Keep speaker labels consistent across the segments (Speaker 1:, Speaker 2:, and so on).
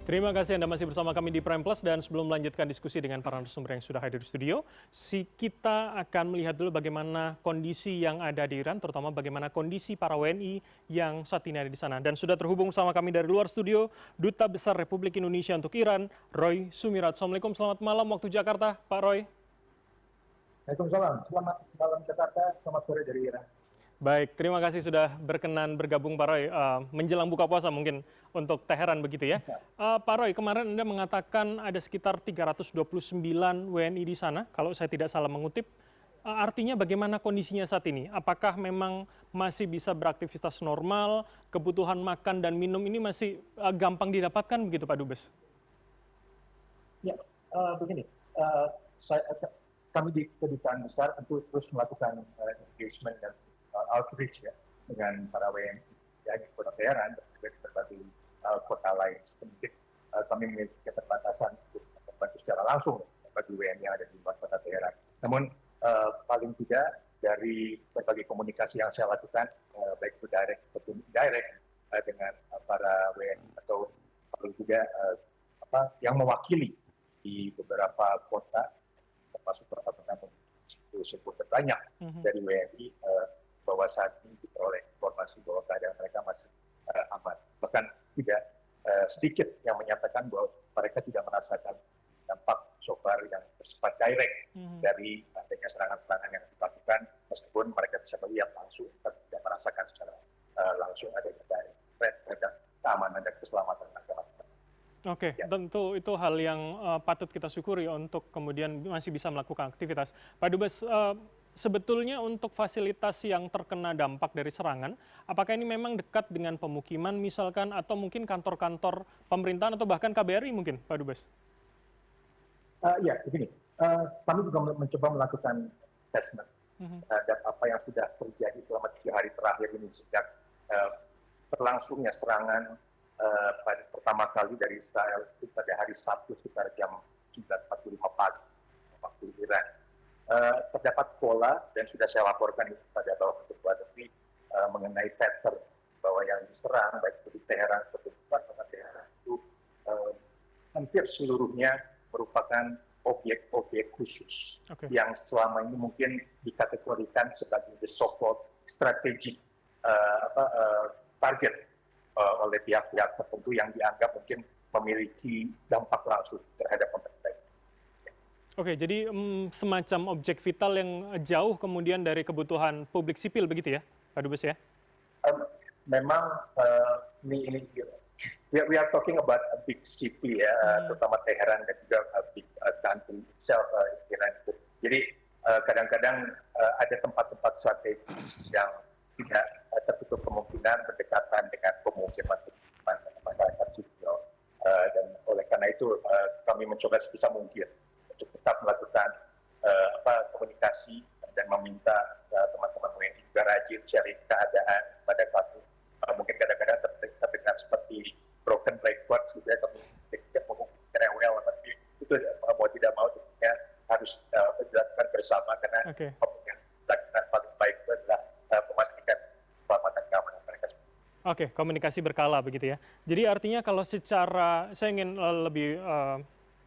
Speaker 1: Terima kasih Anda masih bersama kami di Prime Plus dan sebelum melanjutkan diskusi dengan para narasumber yang sudah hadir di studio, kita akan melihat dulu bagaimana kondisi yang ada di Iran, terutama bagaimana kondisi para WNI yang saat ini ada di sana. Dan sudah terhubung sama kami dari luar studio, Duta Besar Republik Indonesia untuk Iran, Roy Sumirat. Assalamualaikum, selamat malam waktu Jakarta, Pak Roy.
Speaker 2: Waalaikumsalam, selamat malam Jakarta, selamat sore dari Iran.
Speaker 1: Baik, terima kasih sudah berkenan bergabung Pak Roy, menjelang buka puasa mungkin untuk Teheran begitu ya. Pak Roy, kemarin Anda mengatakan ada sekitar 329 WNI di sana, kalau saya tidak salah mengutip. Artinya bagaimana kondisinya saat ini? Apakah memang masih bisa beraktivitas normal, kebutuhan makan dan minum ini masih gampang didapatkan begitu Pak Dubes?
Speaker 2: Ya, begini, kami di Kedutaan Besar tentu terus melakukan engagement dan outreach ya dengan para WNI di kota Teheran dan juga di berbagai kota lain. Sedikit kami memiliki keterbatasan untuk membantu secara langsung bagi WNI yang ada di luar kota Teheran. Namun paling tidak dari berbagai komunikasi yang saya lakukan, baik itu direct ataupun indirect dengan para WNI atau paling juga yang mewakili di beberapa kota, termasuk kota Bandung, itu sebut terbanyak dari WNI, bahwa saat ini diperoleh informasi bahwa keadaan mereka masih aman. Bahkan tidak sedikit yang menyatakan bahwa mereka tidak merasakan dampak so far yang bersifat direct dari adanya serangan-serangan yang dilakukan, meskipun mereka bisa melihat langsung, tapi tidak merasakan secara langsung adanya direct terhadap keamanan dan keselamatan mereka.
Speaker 1: Oke, ya. Tentu itu hal yang patut kita syukuri untuk kemudian masih bisa melakukan aktivitas. Pak Dubes, sebetulnya untuk fasilitas yang terkena dampak dari serangan, apakah ini memang dekat dengan pemukiman misalkan atau mungkin kantor-kantor pemerintahan atau bahkan KBRI mungkin, Pak Dubes?
Speaker 2: Ya, begini, kami juga mencoba melakukan assessment terhadap apa yang sudah terjadi selama 3 hari terakhir ini sejak berlangsungnya serangan pada pertama kali dari Israel itu pada hari Sabtu sekitar jam 9.45 pagi waktu Iran. Terdapat pola dan sudah saya laporkan pada Bapak Ketua Menteri mengenai pattern bahwa yang diserang baik itu di Teheran ataupun di luar kota Teheran itu hampir seluruhnya merupakan objek-objek khusus yang selama ini mungkin dikategorikan sebagai the so-called strategic target oleh pihak-pihak tertentu yang dianggap mungkin memiliki dampak langsung terhadap pemerintah.
Speaker 1: Oke, jadi semacam objek vital yang jauh kemudian dari kebutuhan publik sipil begitu ya, Pak Dubes ya?
Speaker 2: Memang we are talking about a big city ya, terutama Teheran dan juga big country itself, Iran itu. Jadi kadang-kadang ada tempat-tempat strategis yang tidak tertutup kemungkinan berdekatan dengan pemukiman masyarakat sipil, dan oleh karena itu kami mencoba sebisa mungkin untuk tetap melakukan komunikasi dan meminta teman-teman WNI juga rajin sharing keadaan pada kami. Mungkin kadang-kadang terdengar seperti broken record, sudah kami tidak menghubungi rewel, tapi itu mau tidak mau tentunya harus dilakukan bersama karena yang dilakukan paling baik itu adalah memastikan keselamatan keamanan mereka.
Speaker 1: Oke, komunikasi berkala begitu ya. Jadi artinya kalau secara, saya ingin lebih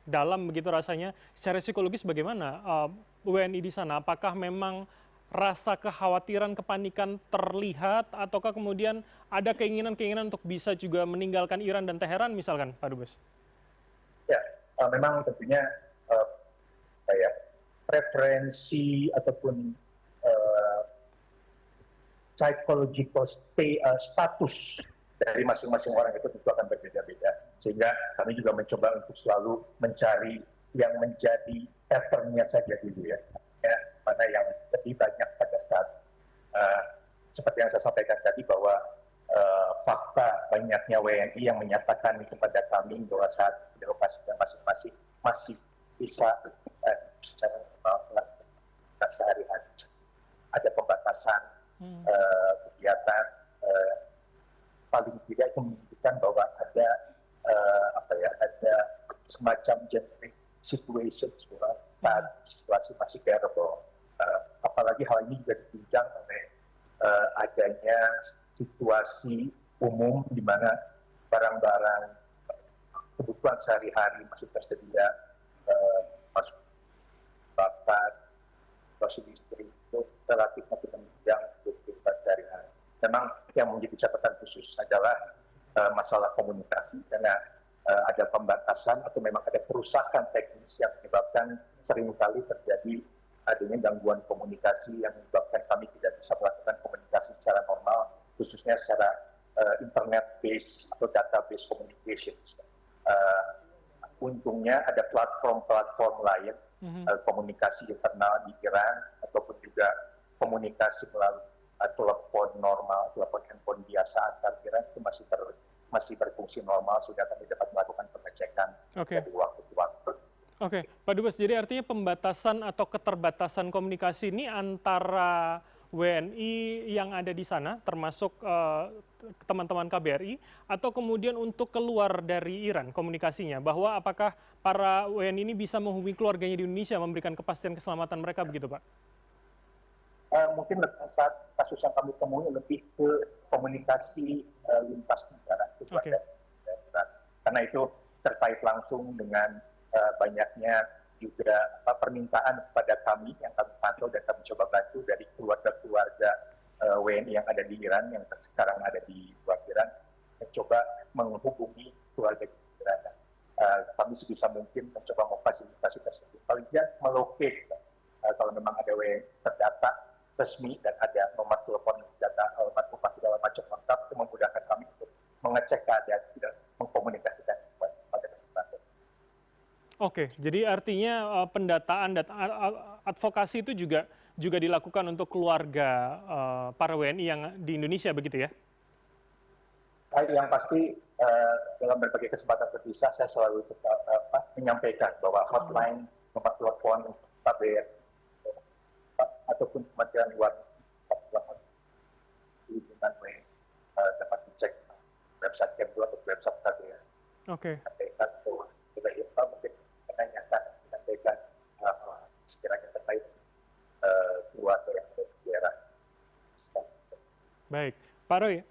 Speaker 1: dalam begitu rasanya, secara psikologis bagaimana WNI di sana? Apakah memang rasa kekhawatiran, kepanikan terlihat, ataukah kemudian ada keinginan-keinginan untuk bisa juga meninggalkan Iran dan Teheran misalkan, Pak Dubes?
Speaker 2: Ya, memang tentunya preferensi ataupun psychological status dari masing-masing orang itu tentu akan berbeda-beda. Sehingga kami juga mencoba untuk selalu mencari yang menjadi pattern-nya saja dulu ya. Mana yang lebih banyak pada saat seperti yang saya sampaikan tadi bahwa fakta banyaknya WNI yang menyatakan kepada kami bahwa saat lokasinya masing-masing masih bisa secara sehari-hari ada pembatasan kegiatan, paling tidak itu menunjukkan bahwa ada ada semacam generic situation saat situasi masih bearable. Apalagi hal ini juga ditunjang oleh adanya situasi umum di mana barang-barang kebutuhan sehari-hari masih tersedia, masuk bakat, masuk listrik itu relatif masih menunjang kebutuhan sehari-hari. Memang yang menjadi catatan khusus adalah masalah komunikasi, karena ada pembatasan atau memang ada kerusakan teknis yang menyebabkan seringkali terjadi adanya gangguan komunikasi yang menyebabkan kami tidak bisa melakukan komunikasi secara normal, khususnya secara internet-based atau database communications. Untungnya ada platform-platform lain, komunikasi internal di Iran, ataupun juga komunikasi melalui telepon normal, telepon handphone biasa antar Iran itu masih berfungsi normal, sehingga kami dapat melakukan pengecekan dari waktu ke waktu.
Speaker 1: Oke, Pak Dubes, jadi artinya pembatasan atau keterbatasan komunikasi ini antara WNI yang ada di sana, termasuk teman-teman KBRI, atau kemudian untuk keluar dari Iran komunikasinya, bahwa apakah para WNI ini bisa menghubungi keluarganya di Indonesia, memberikan kepastian keselamatan mereka, begitu Pak?
Speaker 2: Mungkin saat kasus yang kami temui lebih ke komunikasi lintas negara, karena itu terkait langsung dengan banyaknya juga permintaan kepada kami yang kami pantau dan kami coba bantu dari keluarga-keluarga WNI yang ada di Iran, yang sekarang ada di luar Iran, mencoba menghubungi keluarga di Iran. Kami sebisa mungkin mencoba memfasilitasi tersebut. Paling tidak melokate, kalau memang ada WNI terdata resmi dan ada nomor telepon, data alamat rumah segala macam lengkap, itu memudahkan kami untuk mengecek keadaan dan mengkomunikasikan kepada teman-teman.
Speaker 1: Oke, jadi artinya pendataan dan advokasi itu juga dilakukan untuk keluarga para WNI yang di Indonesia, begitu ya?
Speaker 2: Yang pasti dalam berbagai kesempatan terpisah saya selalu menyampaikan bahwa hotline, nomor telepon KBRI ataupun Kementerian Luar Negeri dengan dapat dicek website Kemlu atau website KBRI.
Speaker 1: Oke.
Speaker 2: Mungkin menanyakan, menyampaikan sekiranya terkait keluarga yang ada di daerah.
Speaker 1: Baik, Pak Roy,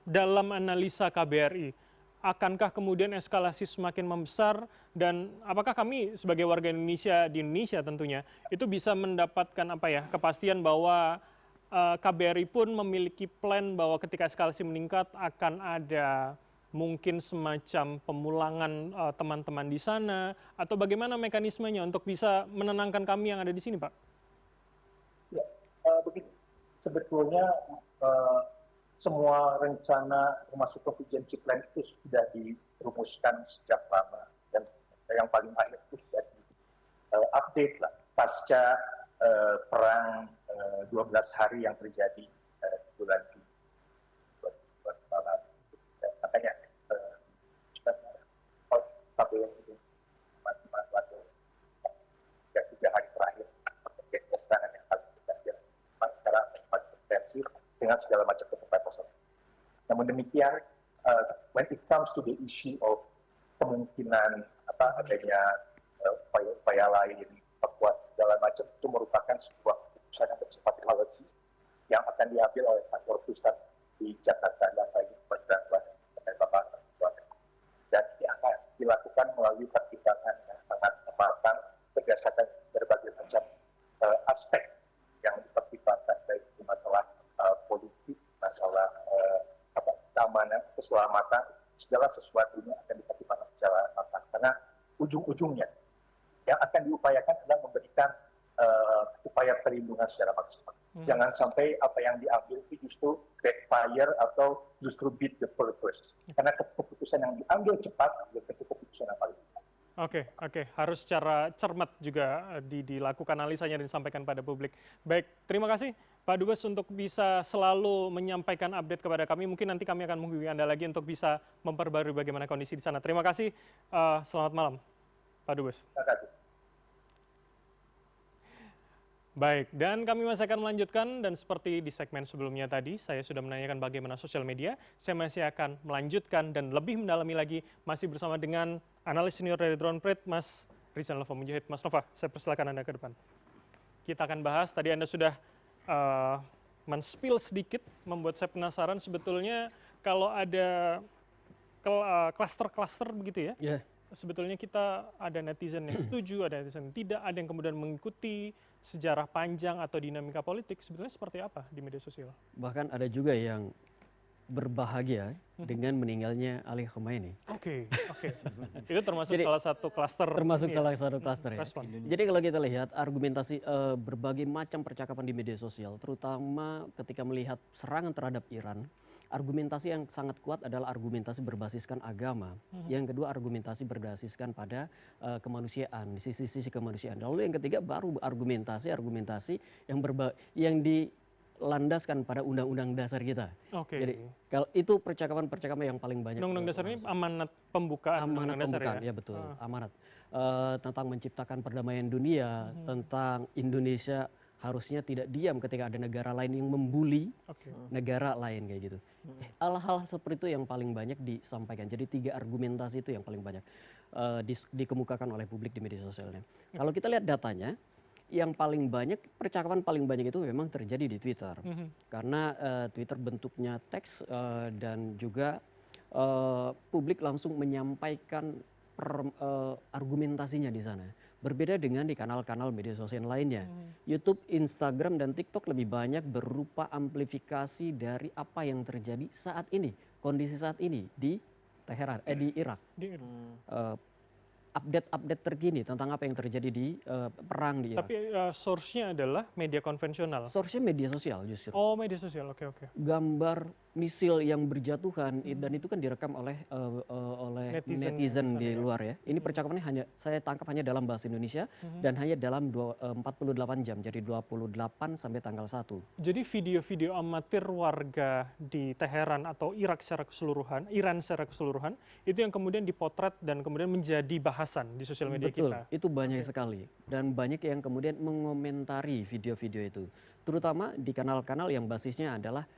Speaker 1: dalam analisa KBRI, akankah kemudian eskalasi semakin membesar dan apakah kami sebagai warga Indonesia di Indonesia tentunya itu bisa mendapatkan kepastian bahwa KBRI pun memiliki plan bahwa ketika eskalasi meningkat akan ada mungkin semacam pemulangan teman-teman di sana, atau bagaimana mekanismenya untuk bisa menenangkan kami yang ada di sini, Pak?
Speaker 2: Ya, begini. Sebetulnya semua rencana termasuk contingency plan itu sudah dirumuskan sejak lama, dan yang paling akhir itu sudah di-update lah pasca perang 12 hari yang terjadi bulan Juni. Makanya KBRI tiga hari terakhir serangan yang paling besar secara intensif dengan segala macam keterbatasan. Namun demikian, when it comes to the issue of kemungkinan adanya upaya lain, evakuasi segala macam, itu merupakan sebuah keputusan yang bersifat policy yang akan diambil oleh kantor pusat di Jakarta dan lagi dan akan dilakukan melalui pertimbangan yang sangat matang berdasarkan berbagai macam aspek yang dipertimbangkan, baik itu masalah politik, masalah keamanan, keselamatan, segala sesuatunya akan dipertimbangkan secara matang. Karena ujung-ujungnya yang akan diupayakan adalah memberikan upaya perlindungan secara maksimal. Jangan sampai apa yang diambil itu justru backfire atau justru beat the purpose. Karena keputusan yang diambil cepat belum tentu keputusan yang paling cepat.
Speaker 1: Oke, harus secara cermat juga dilakukan analisanya dan disampaikan pada publik. Baik, terima kasih Pak Dubes untuk bisa selalu menyampaikan update kepada kami. Mungkin nanti kami akan menghubungi Anda lagi untuk bisa memperbarui bagaimana kondisi di sana. Terima kasih, selamat malam Pak Dubes.
Speaker 2: Terima kasih.
Speaker 1: Baik, dan kami masih akan melanjutkan, dan seperti di segmen sebelumnya tadi, saya sudah menanyakan bagaimana sosial media, saya masih akan melanjutkan dan lebih mendalami lagi, masih bersama dengan analis senior dari Drone Emprit, Mas Rizal Nova Mujahid. Mas Nova, saya persilakan Anda ke depan. Kita akan bahas, tadi Anda sudah men-spill sedikit, membuat saya penasaran sebetulnya kalau ada kluster-kluster begitu ya, sebetulnya kita ada netizen yang setuju, ada netizen yang tidak, ada yang kemudian mengikuti sejarah panjang atau dinamika politik, sebetulnya seperti apa di media sosial?
Speaker 3: Bahkan ada juga yang berbahagia
Speaker 1: Mhm.
Speaker 3: dengan meninggalnya Ali Khomeini.
Speaker 1: Oke, oke. Itu termasuk
Speaker 3: Jadi,
Speaker 1: salah satu klaster
Speaker 3: termasuk
Speaker 1: ini ya,
Speaker 3: salah satu klaster ya.
Speaker 1: respon.
Speaker 3: Jadi kalau kita lihat argumentasi berbagai macam percakapan di media sosial, terutama ketika melihat serangan terhadap Iran, argumentasi yang sangat kuat adalah argumentasi berbasiskan agama. Yang kedua argumentasi berbasiskan pada kemanusiaan, sisi-sisi kemanusiaan. Lalu yang ketiga baru argumentasi yang dilandaskan pada undang-undang dasar kita.
Speaker 1: Oke.
Speaker 3: Jadi kalau itu percakapan-percakapan yang paling banyak.
Speaker 1: Undang-undang dasar ini amanat pembukaan
Speaker 3: Amanat
Speaker 1: undang-undang dasar
Speaker 3: pembukaan,
Speaker 1: ya?
Speaker 3: ya betul, amanat. Tentang menciptakan perdamaian dunia, tentang Indonesia harusnya tidak diam ketika ada negara lain yang membuli
Speaker 1: Oke.
Speaker 3: negara lain kayak gitu. Hal-hal seperti itu yang paling banyak disampaikan. Jadi 3 argumentasi itu yang paling banyak dikemukakan oleh publik di media sosialnya. Kalau kita lihat datanya, yang paling banyak, percakapan paling banyak itu memang terjadi di Twitter. Karena Twitter bentuknya teks dan juga publik langsung menyampaikan argumentasinya di sana. Berbeda dengan di kanal-kanal media sosial lainnya. YouTube, Instagram, dan TikTok lebih banyak berupa amplifikasi dari apa yang terjadi saat ini, kondisi saat ini di Teheran, di Irak. Update-update terkini tentang apa yang terjadi di perang di Irak.
Speaker 1: Tapi source-nya adalah media konvensional.
Speaker 3: Source-nya media sosial justru.
Speaker 1: Oh, media sosial. Oke, oke.
Speaker 3: Gambar misil yang berjatuhan dan itu kan direkam oleh netizen di luar ya. Ini percakapannya saya tangkap hanya dalam bahasa Indonesia dan hanya dalam 48 jam, jadi 28 sampai tanggal 1.
Speaker 1: Jadi video-video amatir warga di Teheran atau Iran secara keseluruhan, itu yang kemudian dipotret dan kemudian menjadi bahasan di sosial media
Speaker 3: Betul,
Speaker 1: kita.
Speaker 3: itu banyak sekali dan banyak yang kemudian mengomentari video-video itu. Terutama di kanal-kanal yang basisnya adalah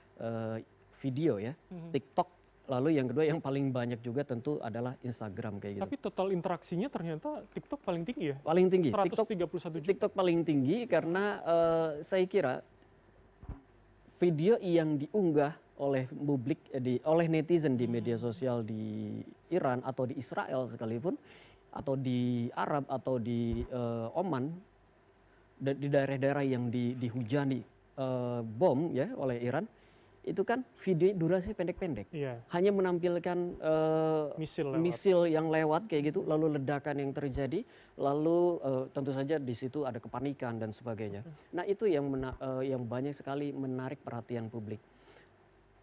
Speaker 3: video ya, TikTok, lalu yang kedua yang paling banyak juga tentu adalah Instagram kayak gitu.
Speaker 1: Tapi total interaksinya ternyata TikTok paling tinggi ya?
Speaker 3: Paling tinggi,
Speaker 1: 131 juta.
Speaker 3: TikTok paling tinggi karena saya kira video yang diunggah oleh publik, oleh netizen di media sosial di Iran atau di Israel sekalipun, atau di Arab atau di Oman, dan di daerah-daerah yang dihujani bom ya oleh Iran, itu kan video durasi pendek-pendek,
Speaker 1: Iya.
Speaker 3: hanya menampilkan misil yang lewat kayak gitu, lalu ledakan yang terjadi, lalu tentu saja di situ ada kepanikan dan sebagainya. Nah itu yang banyak sekali menarik perhatian publik.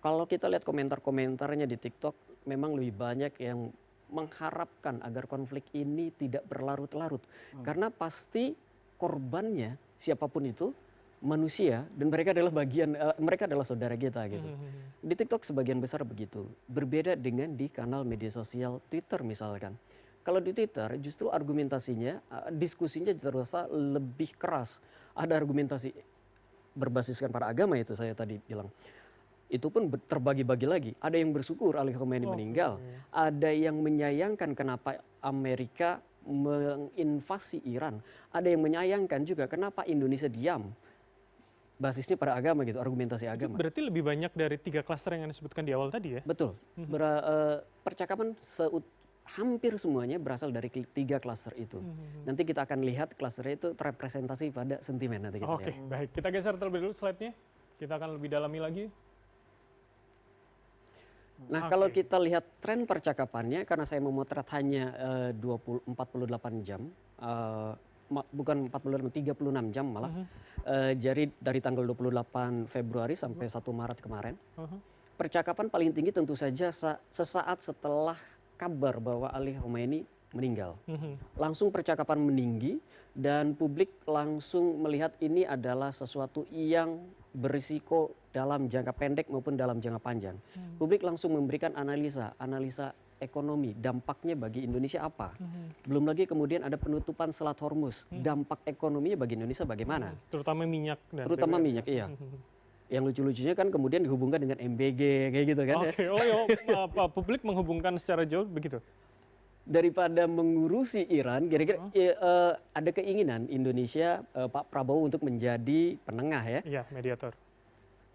Speaker 3: Kalau kita lihat komentar-komentarnya di TikTok, memang lebih banyak yang mengharapkan agar konflik ini tidak berlarut-larut, karena pasti korbannya siapapun itu manusia dan mereka adalah saudara kita gitu. Di TikTok sebagian besar begitu. Berbeda dengan di kanal media sosial Twitter misalkan. Kalau di Twitter justru argumentasinya, diskusinya terasa lebih keras. Ada argumentasi berbasiskan pada agama itu saya tadi bilang. Itu pun terbagi-bagi lagi. Ada yang bersyukur Ali Khomeini meninggal. Ada yang menyayangkan kenapa Amerika menginvasi Iran. Ada yang menyayangkan juga kenapa Indonesia diam. Basisnya pada agama gitu, argumentasi agama.
Speaker 1: Itu berarti lebih banyak dari 3 klaster yang Anda sebutkan di awal tadi ya?
Speaker 3: Betul. Percakapan hampir semuanya berasal dari 3 klaster itu. Nanti kita akan lihat klasternya itu terrepresentasi pada sentimen nanti kita
Speaker 1: Oke,
Speaker 3: lihat.
Speaker 1: baik. Kita geser terlebih dulu slide-nya. Kita akan lebih dalami lagi.
Speaker 3: Nah, kalau kita lihat tren percakapannya, karena saya memotret hanya 48 jam, bukan 36 jam malah. Jadi dari tanggal 28 Februari sampai 1 Maret kemarin. Percakapan paling tinggi tentu saja sesaat setelah kabar bahwa Ali Khomeini meninggal. Langsung percakapan meninggi dan publik langsung melihat ini adalah sesuatu yang berisiko dalam jangka pendek maupun dalam jangka panjang. Publik langsung memberikan analisa ekonomi, dampaknya bagi Indonesia apa. Belum lagi kemudian ada penutupan Selat Hormuz, dampak ekonominya bagi Indonesia bagaimana.
Speaker 1: Terutama minyak.
Speaker 3: Terutama minyak, iya. Yang lucu-lucunya kan kemudian dihubungkan dengan MBG kayak gitu kan.
Speaker 1: Oke, publik menghubungkan secara jauh begitu?
Speaker 3: Daripada mengurusi Iran, kira-kira ada keinginan Indonesia, Pak Prabowo untuk menjadi penengah ya.
Speaker 1: Iya, mediator.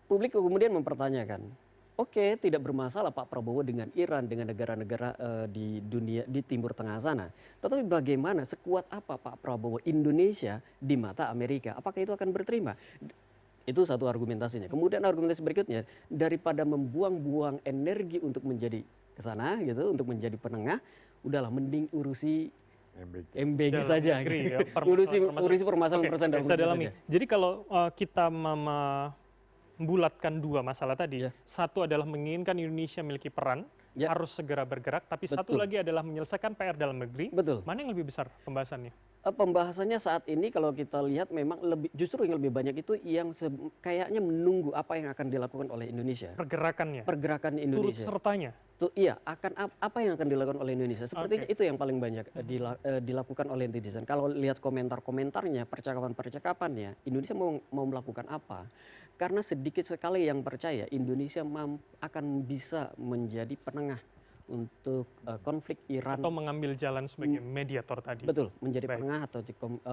Speaker 3: Publik kemudian mempertanyakan, Oke, tidak bermasalah Pak Prabowo dengan Iran, dengan negara-negara di dunia di Timur Tengah sana. Tetapi bagaimana, sekuat apa Pak Prabowo Indonesia di mata Amerika? Apakah itu akan berterima? Itu satu argumentasinya. Kemudian argumentasi berikutnya, daripada membuang-buang energi untuk menjadi ke sana gitu, untuk menjadi penengah, udahlah mending urusi MBG
Speaker 1: Dalam
Speaker 3: saja.
Speaker 1: negeri, ya,
Speaker 3: Urusi permasalahan
Speaker 1: Oke,
Speaker 3: permasalahan dalam
Speaker 1: saya
Speaker 3: negeri
Speaker 1: dalami.
Speaker 3: saja.
Speaker 1: Jadi kalau kita membulatkan dua masalah tadi,
Speaker 3: Ya,
Speaker 1: satu adalah menginginkan Indonesia memiliki peran,
Speaker 3: ya,
Speaker 1: harus segera bergerak, tapi satu
Speaker 3: betul,
Speaker 1: lagi adalah menyelesaikan PR dalam negeri.
Speaker 3: betul.
Speaker 1: Mana yang lebih besar pembahasannya?
Speaker 3: Pembahasannya saat ini kalau kita lihat memang justru yang lebih banyak itu yang kayaknya menunggu apa yang akan dilakukan oleh Indonesia.
Speaker 1: Pergerakannya,
Speaker 3: Pergerakan
Speaker 1: turut
Speaker 3: Indonesia.
Speaker 1: sertanya.
Speaker 3: Iya, akan apa yang akan dilakukan oleh Indonesia. Sepertinya
Speaker 1: Oke.
Speaker 3: itu yang paling banyak dilakukan oleh netizen. Kalau lihat komentar-komentarnya, percakapan-percakapannya, Indonesia mau melakukan apa? Karena sedikit sekali yang percaya Indonesia akan bisa menjadi penengah untuk konflik Iran.
Speaker 1: Atau mengambil jalan sebagai mediator tadi.
Speaker 3: Betul, menjadi
Speaker 1: Baik.
Speaker 3: penengah atau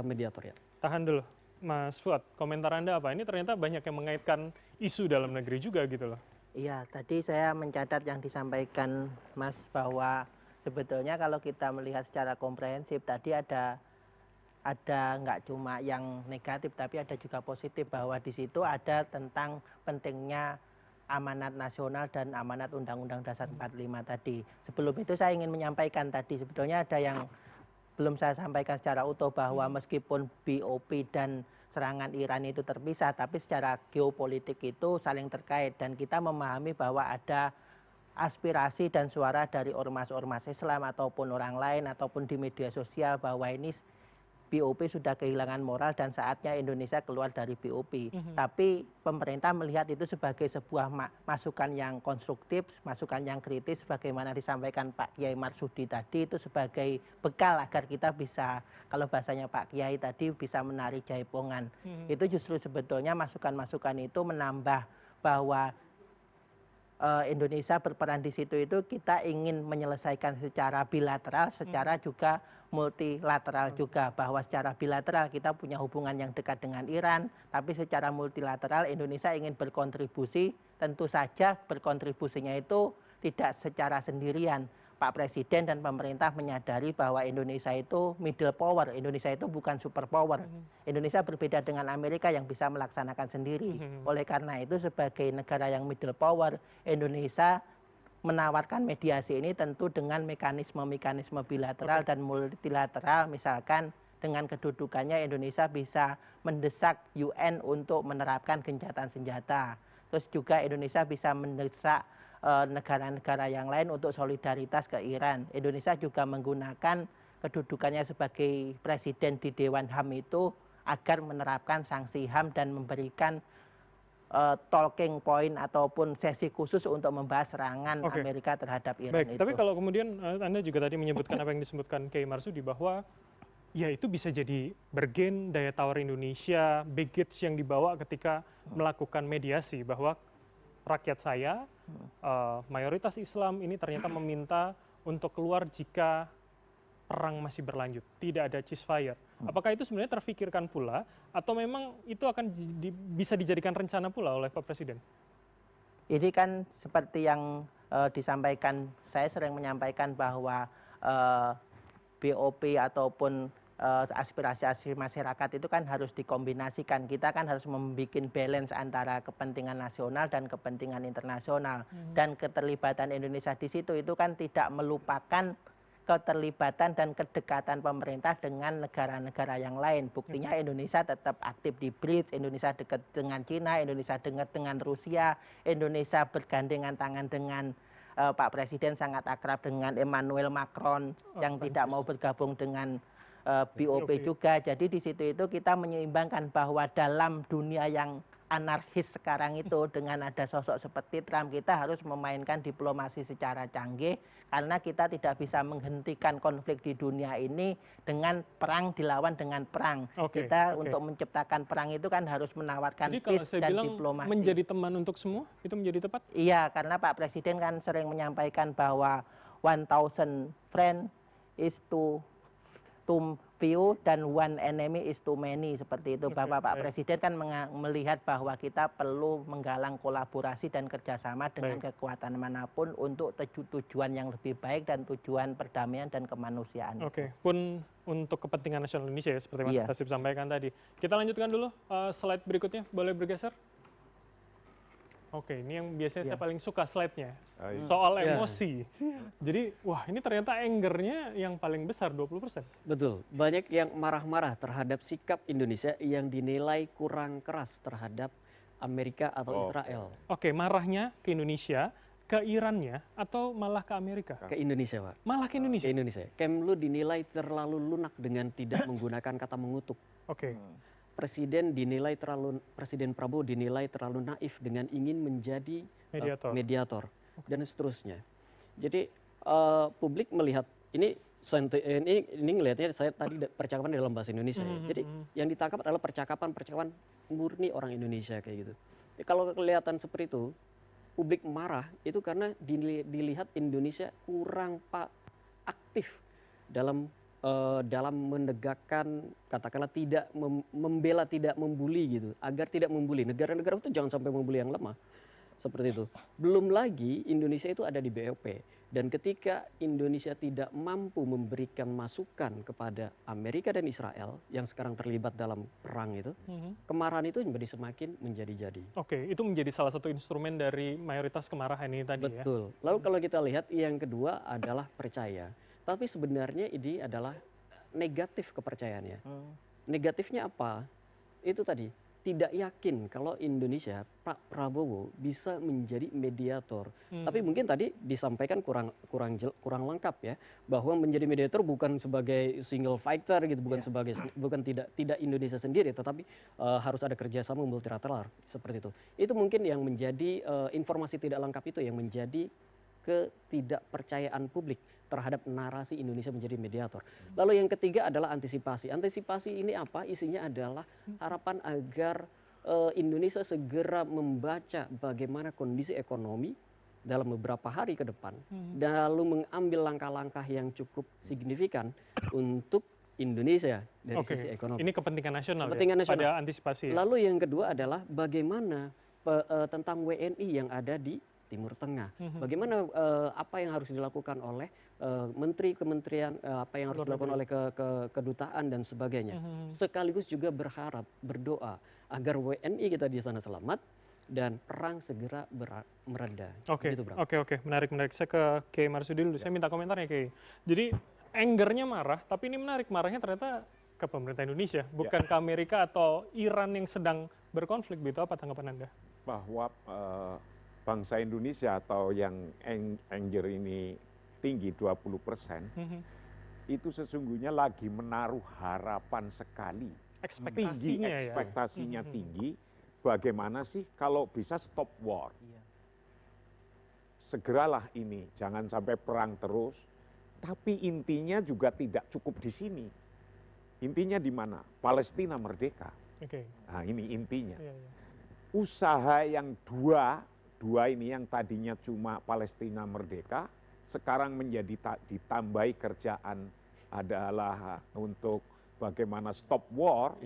Speaker 3: mediator ya.
Speaker 1: Tahan dulu, Mas Fuad. Komentar Anda apa? Ini ternyata banyak yang mengaitkan isu dalam negeri juga gitu loh.
Speaker 4: Iya, tadi saya mencatat yang disampaikan Mas bahwa sebetulnya kalau kita melihat secara komprehensif tadi ada nggak cuma yang negatif tapi ada juga positif, bahwa di situ ada tentang pentingnya amanat nasional dan amanat Undang-Undang Dasar 45 tadi. Sebelum itu saya ingin menyampaikan tadi sebetulnya ada yang belum saya sampaikan secara utuh, bahwa meskipun BOP dan serangan Iran itu terpisah, tapi secara geopolitik itu saling terkait, dan kita memahami bahwa ada aspirasi dan suara dari ormas-ormas Islam ataupun orang lain ataupun di media sosial bahwa ini BOP sudah kehilangan moral dan saatnya Indonesia keluar dari BOP. Tapi pemerintah melihat itu sebagai sebuah masukan yang konstruktif, masukan yang kritis, sebagaimana disampaikan Pak Kiai Marsudi tadi, itu sebagai bekal agar kita bisa, kalau bahasanya Pak Kiai tadi, bisa menarik jaipongan. Itu justru sebetulnya masukan-masukan itu menambah bahwa Indonesia berperan di situ itu kita ingin menyelesaikan secara bilateral, secara juga multilateral juga, bahwa secara bilateral kita punya hubungan yang dekat dengan Iran, tapi secara multilateral Indonesia ingin berkontribusi, tentu saja berkontribusinya itu tidak secara sendirian. Pak Presiden dan pemerintah menyadari bahwa Indonesia itu middle power, Indonesia itu bukan super power. Indonesia berbeda dengan Amerika yang bisa melaksanakan sendiri. Oleh karena itu sebagai negara yang middle power, Indonesia menawarkan mediasi ini tentu dengan mekanisme-mekanisme bilateral dan multilateral, misalkan dengan kedudukannya Indonesia bisa mendesak UN untuk menerapkan gencatan senjata. Terus juga Indonesia bisa mendesak negara-negara yang lain untuk solidaritas ke Iran. Indonesia juga menggunakan kedudukannya sebagai presiden di Dewan HAM itu agar menerapkan sanksi HAM dan memberikan talking point ataupun sesi khusus untuk membahas serangan Amerika terhadap Iran.
Speaker 1: Baik, tapi kalau kemudian Anda juga tadi menyebutkan apa yang disebutkan Kiai Marsudi, bahwa ya itu bisa jadi bergen daya tawar Indonesia, baggage yang dibawa ketika melakukan mediasi, bahwa rakyat saya, mayoritas Islam ini ternyata meminta untuk keluar jika perang masih berlanjut, tidak ada ceasefire. Apakah itu sebenarnya terfikirkan pula, atau memang itu akan bisa dijadikan rencana pula oleh Pak Presiden?
Speaker 4: Ini kan seperti yang disampaikan, saya sering menyampaikan bahwa BOP ataupun aspirasi masyarakat itu kan harus dikombinasikan. Kita kan harus membuat balance antara kepentingan nasional dan kepentingan internasional. Dan keterlibatan Indonesia di situ itu kan tidak melupakan keterlibatan dan kedekatan pemerintah dengan negara-negara yang lain. Buktinya Indonesia tetap aktif di BRICS, Indonesia dekat dengan Cina, Indonesia dekat dengan Rusia, Indonesia bergandengan tangan dengan Pak Presiden sangat akrab dengan Emmanuel Macron yang tidak mau bergabung dengan BOP juga. Jadi di situ itu kita menyeimbangkan bahwa dalam dunia yang anarkis sekarang itu dengan ada sosok seperti Trump, kita harus memainkan diplomasi secara canggih karena kita tidak bisa menghentikan konflik di dunia ini dengan perang dilawan dengan perang. Kita untuk menciptakan perang itu kan harus menawarkan peace dan diplomasi.
Speaker 1: Menjadi teman untuk semua itu menjadi tepat?
Speaker 4: Iya, karena Pak Presiden kan sering menyampaikan bahwa 1,000 friend is to few dan one enemy is too many, seperti itu. Bahwa Pak Presiden kan melihat bahwa kita perlu menggalang kolaborasi dan kerjasama dengan kekuatan manapun untuk tujuan yang lebih baik dan tujuan perdamaian dan kemanusiaan.
Speaker 1: Oke, pun untuk kepentingan nasional Indonesia ya, seperti Mas Hasib sampaikan tadi. Kita lanjutkan dulu slide berikutnya, boleh bergeser? Oke, ini yang biasanya saya paling suka slide-nya, soal emosi. Jadi, wah ini ternyata angernya yang paling besar, 20%.
Speaker 3: Betul, banyak yang marah-marah terhadap sikap Indonesia yang dinilai kurang keras terhadap Amerika atau Israel.
Speaker 1: Oke, marahnya ke Indonesia, ke Irannya, atau malah ke Amerika?
Speaker 3: Ke Indonesia, Pak.
Speaker 1: Malah ke Indonesia?
Speaker 3: Ke Indonesia. Kemlu dinilai terlalu lunak dengan tidak menggunakan kata mengutuk.
Speaker 1: Oke.
Speaker 3: Presiden Prabowo dinilai terlalu naif dengan ingin menjadi mediator dan seterusnya. Jadi publik melihat ini ngelihatnya, saya tadi percakapan dalam bahasa Indonesia ya. Jadi yang ditangkap adalah percakapan murni orang Indonesia kayak gitu. Ya, kalau kelihatan seperti itu, publik marah itu karena dilihat Indonesia kurang aktif dalam menegakkan, katakanlah tidak membela, tidak membuli gitu, agar tidak membuli. Negara-negara itu jangan sampai membuli yang lemah, seperti itu. Belum lagi Indonesia itu ada di BOP, dan ketika Indonesia tidak mampu memberikan masukan kepada Amerika dan Israel yang sekarang terlibat dalam perang itu, kemarahan itu menjadi semakin menjadi-jadi.
Speaker 1: Oke, itu menjadi salah satu instrumen dari mayoritas kemarahan ini tadi.
Speaker 3: Betul. Lalu kalau kita lihat yang kedua adalah percaya. Tapi sebenarnya ini adalah negatif kepercayaannya. Negatifnya apa? Itu tadi, tidak yakin kalau Indonesia, Pak Prabowo bisa menjadi mediator. Tapi mungkin tadi disampaikan kurang lengkap ya, bahwa menjadi mediator bukan sebagai single fighter gitu, bukan tidak Indonesia sendiri, tetapi harus ada kerjasama multilateral seperti itu. Itu mungkin yang menjadi informasi tidak lengkap itu yang menjadi ketidakpercayaan publik terhadap narasi Indonesia menjadi mediator. Lalu yang ketiga adalah antisipasi. Antisipasi ini apa? Isinya adalah harapan agar Indonesia segera membaca bagaimana kondisi ekonomi dalam beberapa hari ke depan, lalu mengambil langkah-langkah yang cukup signifikan untuk Indonesia dari sisi ekonomi.
Speaker 1: Ini kepentingan nasional,
Speaker 3: pada
Speaker 1: antisipasi.
Speaker 3: Lalu yang kedua adalah bagaimana tentang WNI yang ada di Timur Tengah. Bagaimana apa yang harus dilakukan oleh kementerian, apa yang harus dilakukan oleh kedutaan dan sebagainya. Sekaligus juga berdoa agar WNI kita di sana selamat dan perang segera mereda.
Speaker 1: Oke, menarik. Saya ke Kiai Marsudi dulu. Saya minta komentarnya, Kiai. Jadi angernya marah, tapi ini menarik, marahnya ternyata ke pemerintah Indonesia, bukan ke Amerika atau Iran yang sedang berkonflik. Begitu, apa tanggapan Anda?
Speaker 5: Bahwa bangsa Indonesia atau yang anger ini tinggi 20%, itu sesungguhnya lagi menaruh harapan sekali. Ekspektasinya tinggi, bagaimana sih kalau bisa stop war. Segeralah ini, jangan sampai perang terus, tapi intinya juga tidak cukup di sini. Intinya di mana? Palestina merdeka. Nah ini intinya. Usaha yang dua ini yang tadinya cuma Palestina merdeka, sekarang menjadi ditambahi kerjaan adalah untuk bagaimana stop war,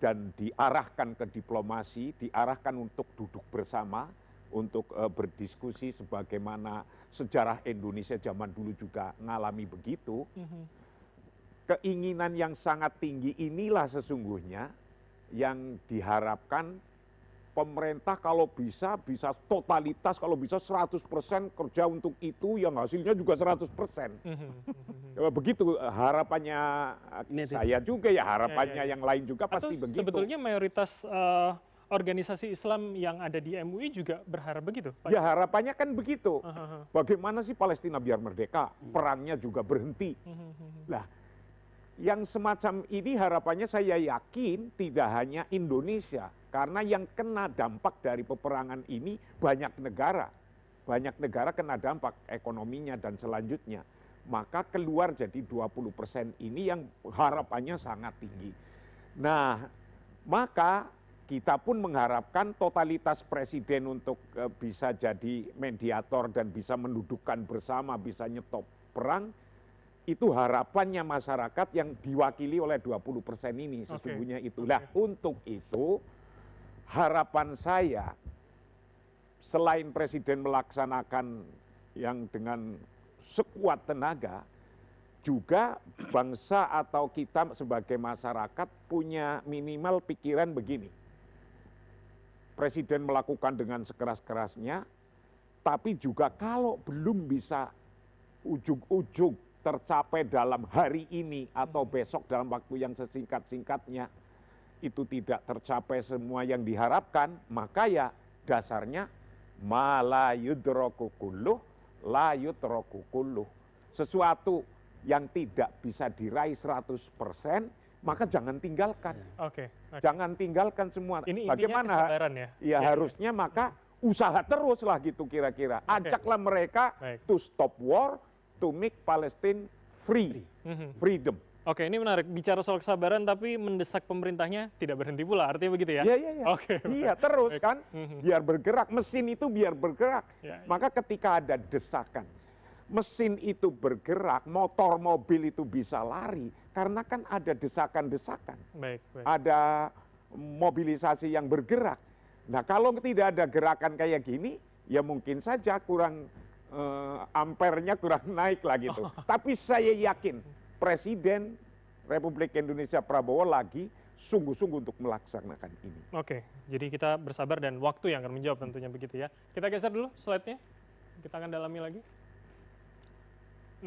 Speaker 5: dan diarahkan ke diplomasi, diarahkan untuk duduk bersama, untuk berdiskusi sebagaimana sejarah Indonesia zaman dulu juga ngalami begitu. Keinginan yang sangat tinggi inilah sesungguhnya yang diharapkan pemerintah kalau bisa totalitas, kalau bisa 100% kerja untuk itu, yang hasilnya juga 100%. Begitu harapannya saya juga ya, harapannya yang lain juga pasti begitu.
Speaker 1: Sebetulnya mayoritas organisasi Islam yang ada di MUI juga berharap begitu, Pak?
Speaker 5: Ya harapannya kan begitu. Bagaimana sih Palestina biar merdeka, perangnya juga berhenti. Lah, yang semacam ini harapannya saya yakin tidak hanya Indonesia, karena yang kena dampak dari peperangan ini banyak negara. Banyak negara kena dampak ekonominya dan selanjutnya. Maka keluar jadi 20% ini yang harapannya sangat tinggi. Nah, maka kita pun mengharapkan totalitas presiden untuk bisa jadi mediator dan bisa mendudukkan bersama, bisa nyetop perang. Itu harapannya masyarakat yang diwakili oleh 20% ini sesungguhnya itulah. Untuk itu harapan saya selain Presiden melaksanakan yang dengan sekuat tenaga, juga bangsa atau kita sebagai masyarakat punya minimal pikiran begini. Presiden melakukan dengan sekeras-kerasnya, tapi juga kalau belum bisa ujug-ujug tercapai dalam hari ini atau besok dalam waktu yang sesingkat-singkatnya, itu tidak tercapai semua yang diharapkan, maka ya dasarnya ma la yudroku kulluh, la yudroku kulluh. Sesuatu yang tidak bisa diraih 100%, maka jangan tinggalkan. Jangan tinggalkan semua.
Speaker 1: Ini
Speaker 5: bagaimana? Ya harusnya maka usaha terus lah gitu kira-kira. Ajaklah mereka to stop war, to make Palestine free, freedom.
Speaker 1: Oke, ini menarik. Bicara soal kesabaran tapi mendesak pemerintahnya tidak berhenti pula, artinya begitu ya?
Speaker 5: Iya. Iya, terus kan, biar bergerak, mesin itu biar bergerak. Maka ketika ada desakan, mesin itu bergerak, motor mobil itu bisa lari, karena kan ada desakan-desakan. Ada mobilisasi yang bergerak. Nah kalau tidak ada gerakan kayak gini, ya mungkin saja kurang ampernya kurang naik lah gitu. Tapi saya yakin Presiden Republik Indonesia Prabowo lagi sungguh-sungguh untuk melaksanakan ini.
Speaker 1: Oke, jadi kita bersabar dan waktu yang akan menjawab tentunya begitu ya. Kita geser dulu slide-nya, kita akan dalami lagi.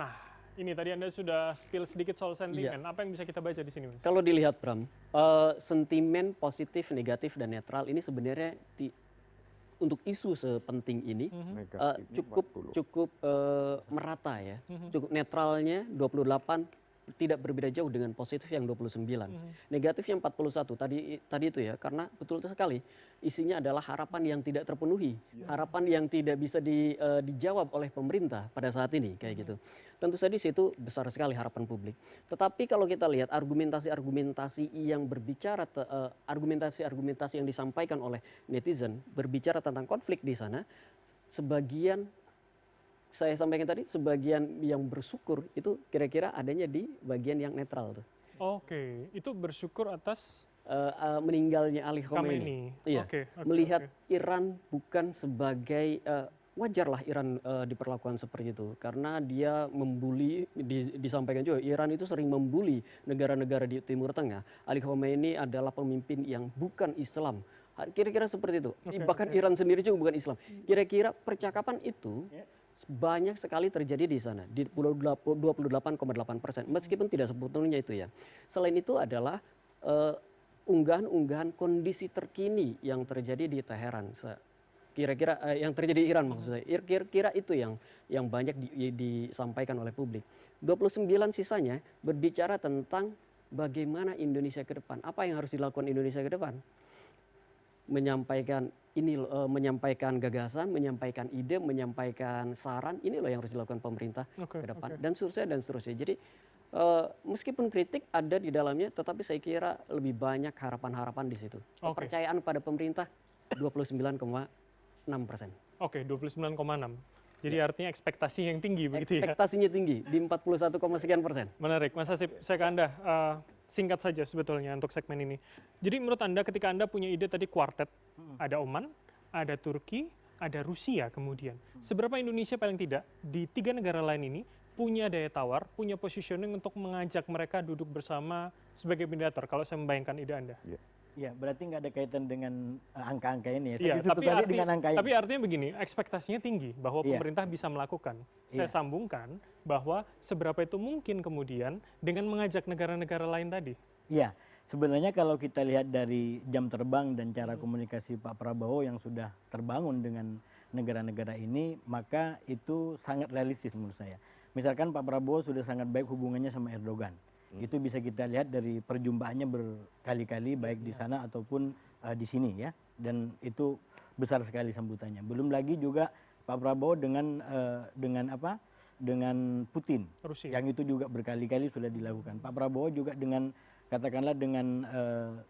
Speaker 1: Nah, ini tadi Anda sudah spill sedikit soal sentimen. Apa yang bisa kita baca di sini, Mas?
Speaker 3: Kalau dilihat, Bram, sentimen positif, negatif, dan netral ini sebenarnya untuk isu sepenting ini cukup merata ya. Cukup netralnya 28, tidak berbeda jauh dengan positif yang 29. Negatif yang 41 tadi itu ya, karena betul sekali isinya adalah harapan yang tidak terpenuhi, harapan yang tidak bisa dijawab oleh pemerintah pada saat ini kayak gitu. Tentu saja situ besar sekali harapan publik. Tetapi kalau kita lihat argumentasi-argumentasi yang berbicara argumentasi yang disampaikan oleh netizen berbicara tentang konflik di sana, sebagian saya sampaikan tadi, sebagian yang bersyukur itu kira-kira adanya di bagian yang netral tuh.
Speaker 1: Oke, itu bersyukur atas
Speaker 3: meninggalnya Ali Khamenei. Iya. Melihat Iran bukan sebagai wajarlah Iran diperlakukan seperti itu karena dia membuli, disampaikan juga Iran itu sering membuli negara-negara di Timur Tengah. Ali Khamenei adalah pemimpin yang bukan Islam. Kira-kira seperti itu. Bahkan Iran sendiri juga bukan Islam. Kira-kira percakapan itu banyak sekali terjadi di sana, di 28,8%, meskipun tidak sebetulnya itu ya. Selain itu adalah unggahan-unggahan kondisi terkini yang terjadi di Teheran. Kira-kira yang terjadi di Iran maksud saya, kira-kira itu yang banyak disampaikan oleh publik. 29 sisanya berbicara tentang bagaimana Indonesia ke depan, apa yang harus dilakukan Indonesia ke depan. Menyampaikan gagasan, menyampaikan ide, menyampaikan saran, ini loh yang harus dilakukan pemerintah ke depan dan seterusnya. Jadi meskipun kritik ada di dalamnya, tetapi saya kira lebih banyak harapan-harapan di situ. Kepercayaan pada pemerintah 29,6%.
Speaker 1: Oke, 29,6. Jadi artinya ekspektasi yang tinggi begitu ya?
Speaker 3: Ekspektasinya tinggi di 41, sekian persen.
Speaker 1: Menarik, Mas Hasib. Saya ke Anda. Singkat saja sebetulnya untuk segmen ini. Jadi menurut Anda ketika Anda punya ide tadi kuartet, ada Oman, ada Turki, ada Rusia kemudian. Seberapa Indonesia paling tidak di 3 negara lain ini punya daya tawar, punya positioning untuk mengajak mereka duduk bersama sebagai mediator kalau saya membayangkan ide Anda?
Speaker 6: Ya, berarti nggak ada kaitan dengan angka-angka ini ya.
Speaker 1: Iya, tapi artinya begini, ekspektasinya tinggi bahwa pemerintah bisa melakukan. Saya sambungkan bahwa seberapa itu mungkin kemudian dengan mengajak negara-negara lain tadi.
Speaker 6: Iya, sebenarnya kalau kita lihat dari jam terbang dan cara komunikasi Pak Prabowo yang sudah terbangun dengan negara-negara ini, maka itu sangat realistis menurut saya. Misalkan Pak Prabowo sudah sangat baik hubungannya sama Erdogan. Itu bisa kita lihat dari perjumpaannya berkali-kali baik di sana ataupun di sini ya, dan itu besar sekali sambutannya. Belum lagi juga Pak Prabowo dengan Putin, Rusia, yang itu juga berkali-kali sudah dilakukan. Pak Prabowo juga dengan katakanlah dengan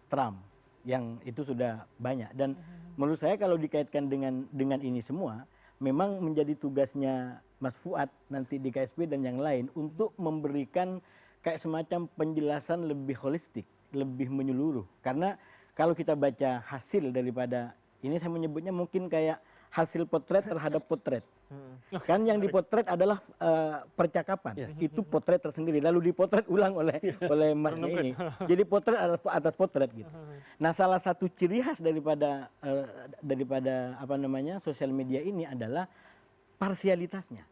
Speaker 6: Trump yang itu sudah banyak. Dan menurut saya kalau dikaitkan dengan ini semua, memang menjadi tugasnya Mas Fuad nanti di KSP dan yang lain untuk memberikan kayak semacam penjelasan lebih holistik, lebih menyeluruh. Karena kalau kita baca hasil daripada ini, saya menyebutnya mungkin kayak hasil potret terhadap potret. Kan yang dipotret adalah percakapan, itu potret tersendiri, lalu dipotret ulang oleh masnya ini. Jadi potret atas potret gitu. Nah, salah satu ciri khas daripada apa namanya sosial media ini adalah parsialitasnya.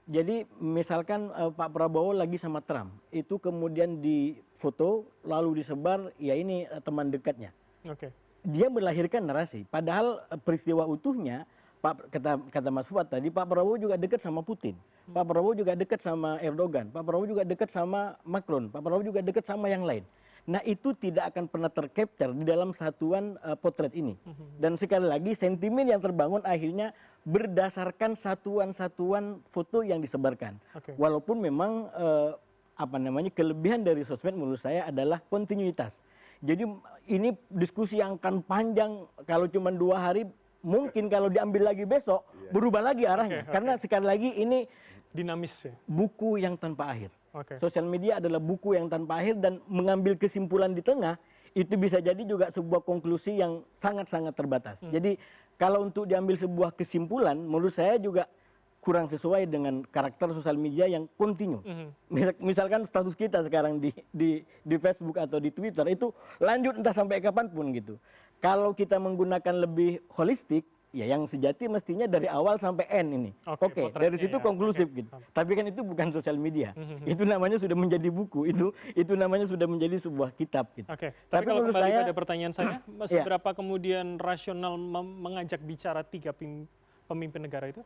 Speaker 6: Jadi misalkan Pak Prabowo lagi sama Trump, itu kemudian difoto lalu disebar, ya ini teman dekatnya. Dia melahirkan narasi, padahal peristiwa utuhnya kata Mas Fuad tadi, Pak Prabowo juga dekat sama Putin, Pak Prabowo juga dekat sama Erdogan, Pak Prabowo juga dekat sama Macron, Pak Prabowo juga dekat sama yang lain. Nah, itu tidak akan pernah tercapture di dalam satuan potret ini. Dan sekali lagi sentimen yang terbangun akhirnya berdasarkan satuan-satuan foto yang disebarkan. Walaupun memang apa namanya kelebihan dari sosmed menurut saya adalah kontinuitas. Jadi ini diskusi yang akan panjang, kalau cuma 2 hari mungkin kalau diambil lagi besok berubah lagi arahnya. Karena sekali lagi ini
Speaker 1: dinamis ya.
Speaker 6: Buku yang tanpa akhir. Sosial media adalah buku yang tanpa akhir, dan mengambil kesimpulan di tengah itu bisa jadi juga sebuah konklusi yang sangat-sangat terbatas. Jadi kalau untuk diambil sebuah kesimpulan menurut saya juga kurang sesuai dengan karakter sosial media yang kontinu. Misalkan status kita sekarang di Facebook atau di Twitter itu lanjut entah sampai kapanpun gitu. Kalau kita menggunakan lebih holistik, ya yang sejati mestinya dari awal sampai end ini. Oke, dari situ konklusif gitu. Tapi kan itu bukan sosial media. Itu namanya sudah menjadi buku. Itu namanya sudah menjadi sebuah kitab gitu.
Speaker 1: Tapi kalau kembali pada pertanyaan saya, seberapa kemudian rasional mengajak bicara 3 pemimpin negara itu?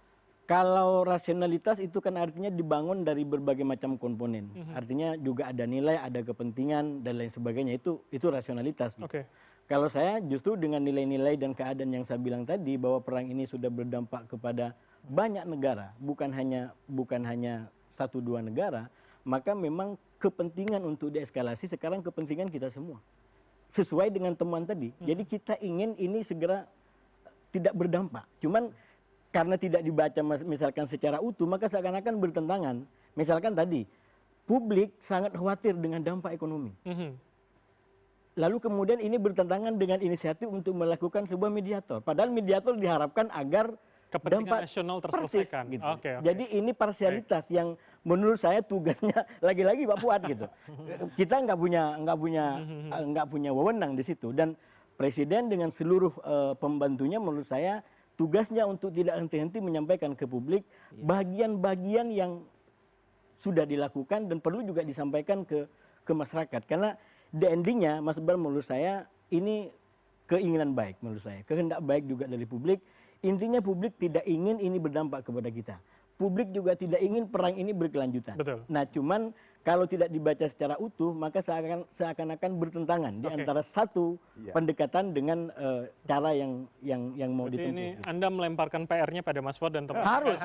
Speaker 6: Kalau rasionalitas itu kan artinya dibangun dari berbagai macam komponen. Artinya juga ada nilai, ada kepentingan dan lain sebagainya. Itu rasionalitas. Gitu. Kalau saya justru dengan nilai-nilai dan keadaan yang saya bilang tadi, bahwa perang ini sudah berdampak kepada banyak negara, bukan hanya 1-2 negara, maka memang kepentingan untuk deeskalasi sekarang kepentingan kita semua. Sesuai dengan temuan tadi. Jadi kita ingin ini segera tidak berdampak. Cuman karena tidak dibaca misalkan secara utuh, maka seakan-akan bertentangan. Misalkan tadi, publik sangat khawatir dengan dampak ekonomi. Lalu kemudian ini bertentangan dengan inisiatif untuk melakukan sebuah mediator. Padahal mediator diharapkan agar
Speaker 1: kepentingan nasional terselesaikan.
Speaker 6: Gitu. Jadi ini parsialitas yang menurut saya tugasnya lagi-lagi Pak Fuad gitu. Kita nggak punya wewenang di situ. Dan Presiden dengan seluruh pembantunya menurut saya tugasnya untuk tidak henti-henti menyampaikan ke publik bagian-bagian yang sudah dilakukan dan perlu juga disampaikan ke masyarakat. Karena the endingnya, Mas Iqbal, menurut saya ini keinginan baik menurut saya, kehendak baik juga dari publik. Intinya publik tidak ingin ini berdampak kepada kita. Publik juga tidak ingin perang ini berkelanjutan. Nah, cuman kalau tidak dibaca secara utuh, maka seakan-akan bertentangan di antara satu pendekatan dengan cara yang mau ditempuh.
Speaker 1: Ini Anda melemparkan PR-nya pada Mas Fuad dan teman
Speaker 6: harus.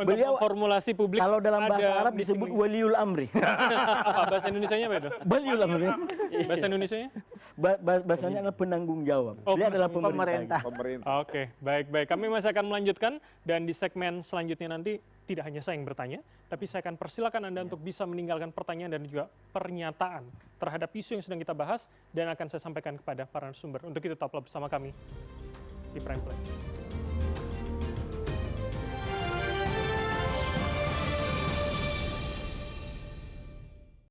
Speaker 1: Untuk formulasi publik.
Speaker 6: Kalau dalam bahasa Arab disebut waliul amri.
Speaker 1: Bahasa Indonesianya apa itu?
Speaker 6: Waliul amri.
Speaker 1: Bahasa Indonesianya?
Speaker 6: Bahasanya adalah penanggung jawab. Dia adalah pemerintah.
Speaker 1: Oke, baik. Kami masih akan melanjutkan, dan di segmen selanjutnya nanti tidak hanya saya yang bertanya, tapi saya akan persilakan Anda untuk bisa meninggalkan pertanyaan dan juga pernyataan terhadap isu yang sedang kita bahas, dan akan saya sampaikan kepada para narasumber. Untuk itu tetaplah bersama kami di Prime Plus.